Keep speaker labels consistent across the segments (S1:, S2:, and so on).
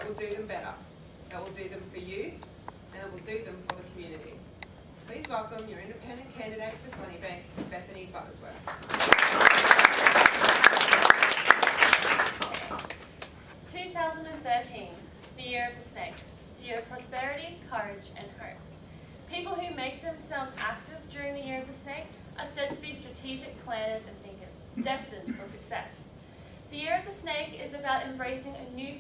S1: that will do them better, that will do them for you, and that will do them for the community. Please welcome your independent candidate for Sunnybank, Bethany Buttersworth.
S2: 2013, the year of the snake, the year of prosperity, courage and hope. People who make themselves active during the year of the snake are said to be strategic planners and thinkers, destined for success. The year of the snake is about embracing a new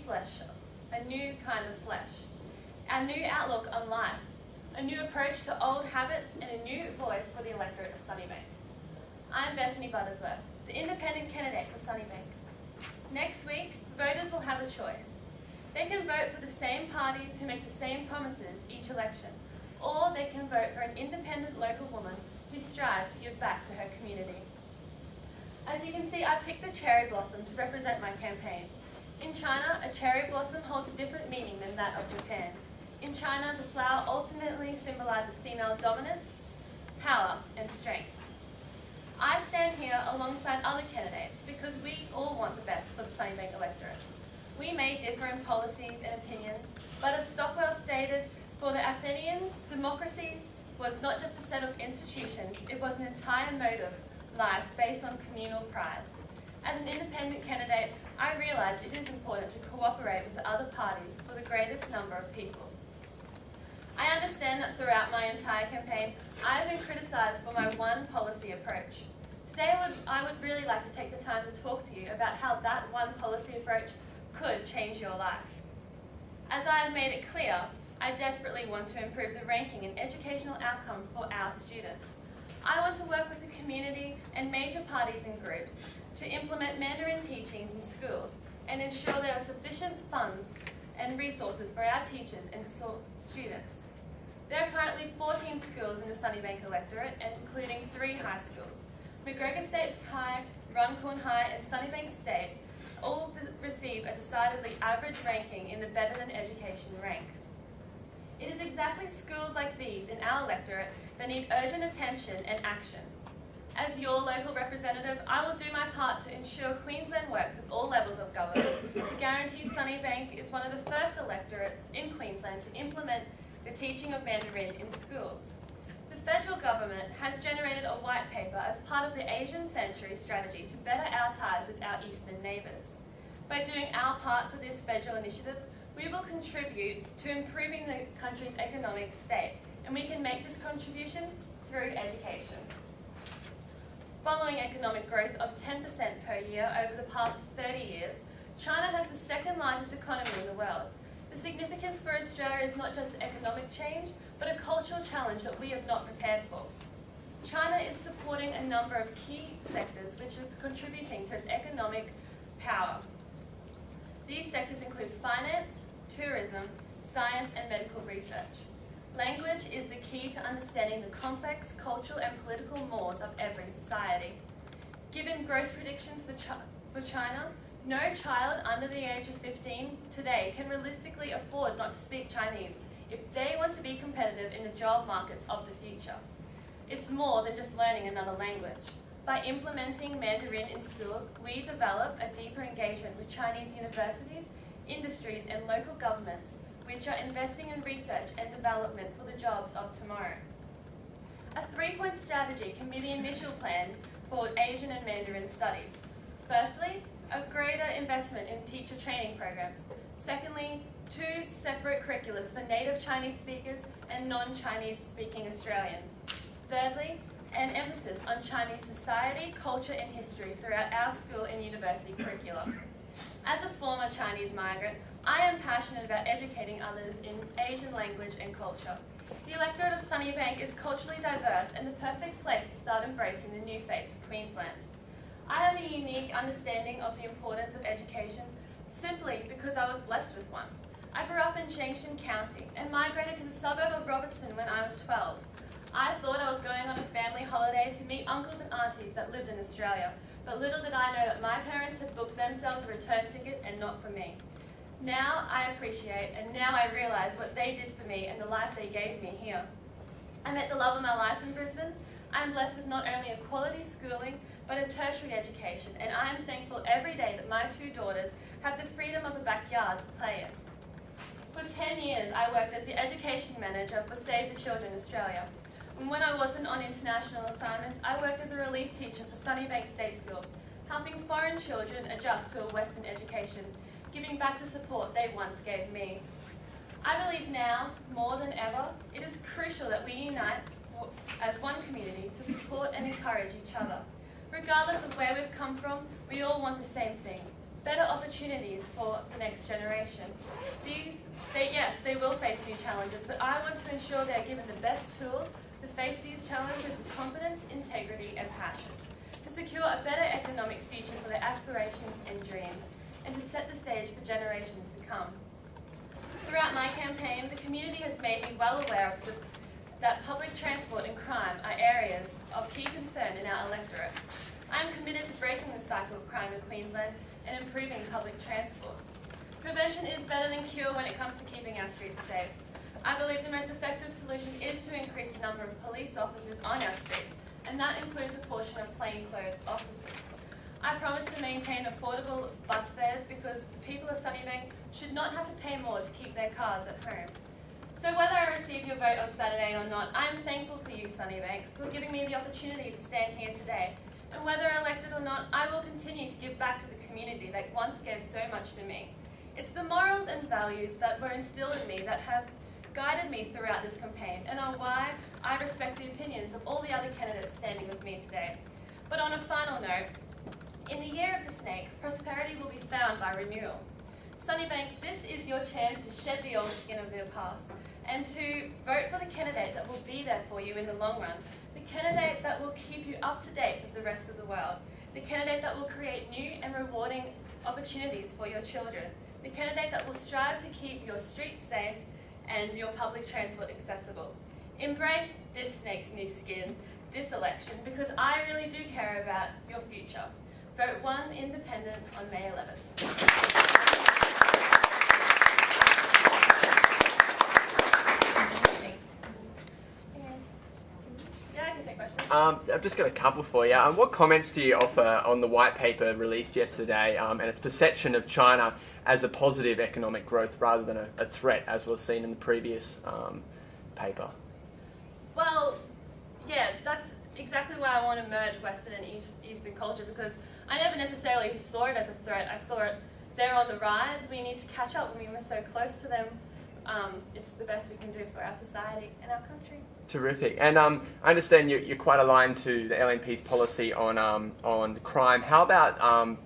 S2: kind of flesh, our new outlook on life, a new approach to old habits and a new voice for the electorate of Sunnybank. I'm Bethany Buttersworth, the independent candidate for Sunnybank. Next week, voters will have a choice. They can vote for the same parties who make the same promises each election, or they can vote for an independent local woman who strives to give back to her community. As you can see, I've picked the cherry blossom to represent my campaign. In China, a cherry blossom holds a different meaning than that of Japan. In China, the flower ultimately symbolizes female dominance, power, and strength. I stand here alongside other candidates because we all want the best for the Sunnybank electorate. We may differ in policies and opinions, but as Stockwell stated, for the Athenians, democracy was not just a set of institutions, it was an entire mode of life based on communal pride. As an independent candidate, I realise it is important to cooperate with other parties for the greatest number of people. I understand that throughout my entire campaign, I have been criticised for my one policy approach. Today I would really like to take the time to talk to you about how that one policy approach could change your life. As I have made it clear, I desperately want to improve the ranking and educational outcome for our students. I want to work with the community and major parties and groups to implement Mandarin teachings in schools and ensure there are sufficient funds and resources for our teachers and students. There are currently 14 schools in the Sunnybank electorate, including 3 high schools. McGregor State High, Runcorn High and Sunnybank State all receive a decidedly average ranking in the Better Than Education rank. It is exactly schools like these in our electorate that need urgent attention and action. As your local representative, I will do my part to ensure Queensland works with all levels of government to guarantee Sunnybank is one of the first electorates in Queensland to implement the teaching of Mandarin in schools. The federal government has generated a white paper as part of the Asian Century strategy to better our ties with our eastern neighbours. By doing our part for this federal initiative, we will contribute to improving the country's economic state, and we can make this contribution through education. Following economic growth of 10% per year over the past 30 years, China has the second largest economy in the world. The significance for Australia is not just economic change, but a cultural challenge that we have not prepared for. China is supporting a number of key sectors which is contributing to its economic power. These sectors include finance, tourism, science and medical research. Language is the key to understanding the complex cultural and political mores of every society. Given growth predictions for China, no child under the age of 15 today can realistically afford not to speak Chinese if they want to be competitive in the job markets of the future. It's more than just learning another language. By implementing Mandarin in schools, we develop a deeper engagement with Chinese universities, industries and local governments, which are investing in research and development for the jobs of tomorrow. A 3-point strategy can be the initial plan for Asian and Mandarin studies. Firstly, a greater investment in teacher training programs. Secondly, 2 separate curriculums for native Chinese speakers and non-Chinese speaking Australians. Thirdly, an emphasis on Chinese society, culture and history throughout our school and university curriculum. As a former Chinese migrant, I am passionate about educating others in Asian language and culture. The electorate of Sunnybank is culturally diverse and the perfect place to start embracing the new face of Queensland. I have a unique understanding of the importance of education simply because I was blessed with one. I grew up in Junction County and migrated to the suburb of Robertson when I was 12. I thought I was going on a family holiday to meet uncles and aunties that lived in Australia, but little did I know that my parents had booked themselves a return ticket and not for me. Now I appreciate and now I realise what they did for me and the life they gave me here. I met the love of my life in Brisbane. I am blessed with not only a quality schooling, but a tertiary education, and I am thankful every day that my 2 daughters have the freedom of a backyard to play in. For 10 years, I worked as the education manager for Save the Children Australia. And when I wasn't on international assignments, I worked as a relief teacher for Sunnybank State School, helping foreign children adjust to a Western education, giving back the support they once gave me. I believe now, more than ever, it is crucial that we unite as one community to support and encourage each other. Regardless of where we've come from, we all want the same thing: better opportunities for the next generation. Yes, they will face new challenges, but I want to ensure they are given the best tools to face these challenges with confidence, integrity and passion, to secure a better economic future for their aspirations and dreams, and to set the stage for generations to come. Throughout my campaign, the community has made me well aware of that public transport and crime are areas of key concern in our electorate. I am committed to breaking the cycle of crime in Queensland and improving public transport. Prevention is better than cure when it comes to keeping our streets safe. I believe the most effective solution is to increase the number of police officers on our streets, and that includes a portion of plainclothes officers. I promise to maintain affordable bus fares because the people of Sunnybank should not have to pay more to keep their cars at home. So whether I receive your vote on Saturday or not, I am thankful for you, Sunnybank, for giving me the opportunity to stand here today. And whether elected or not, I will continue to give back to the community that once gave so much to me. It's the morals and values that were instilled in me that have guided me throughout this campaign and are why I respect the opinions of all the other candidates standing with me today. But on a final note, in the year of the snake, prosperity will be found by renewal. Sunnybank, this is your chance to shed the old skin of the past and to vote for the candidate that will be there for you in the long run, the candidate that will keep you up to date with the rest of the world, the candidate that will create new and rewarding opportunities for your children, the candidate that will strive to keep your streets safe and your public transport accessible. Embrace this snake's new skin this election because I really do care about your future. Vote 1 Independent on May 11th.
S3: I've just got a couple for you. What comments do you offer on the white paper released yesterday and its perception of China as a positive economic growth rather than a threat, as was seen in the previous paper?
S2: Well, yeah, that's exactly why I want to merge Western and Eastern culture, because I never necessarily saw it as a threat. I saw it, they're on the rise. We need to catch up. I mean, we're so close to them. It's the best we can do for our society and our country.
S3: Terrific. And I understand you're quite aligned to the LNP's policy on crime. How about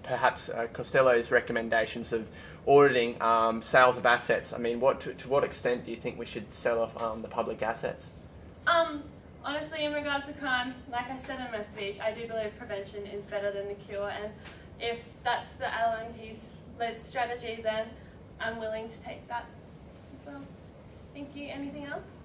S3: perhaps Costello's recommendations of auditing sales of assets? I mean, to what extent do you think we should sell off the public assets?
S2: Honestly, in regards to crime, like I said in my speech, I do believe prevention is better than the cure, and if that's the LNP's led strategy, then I'm willing to take that as well. Thank you. Anything else?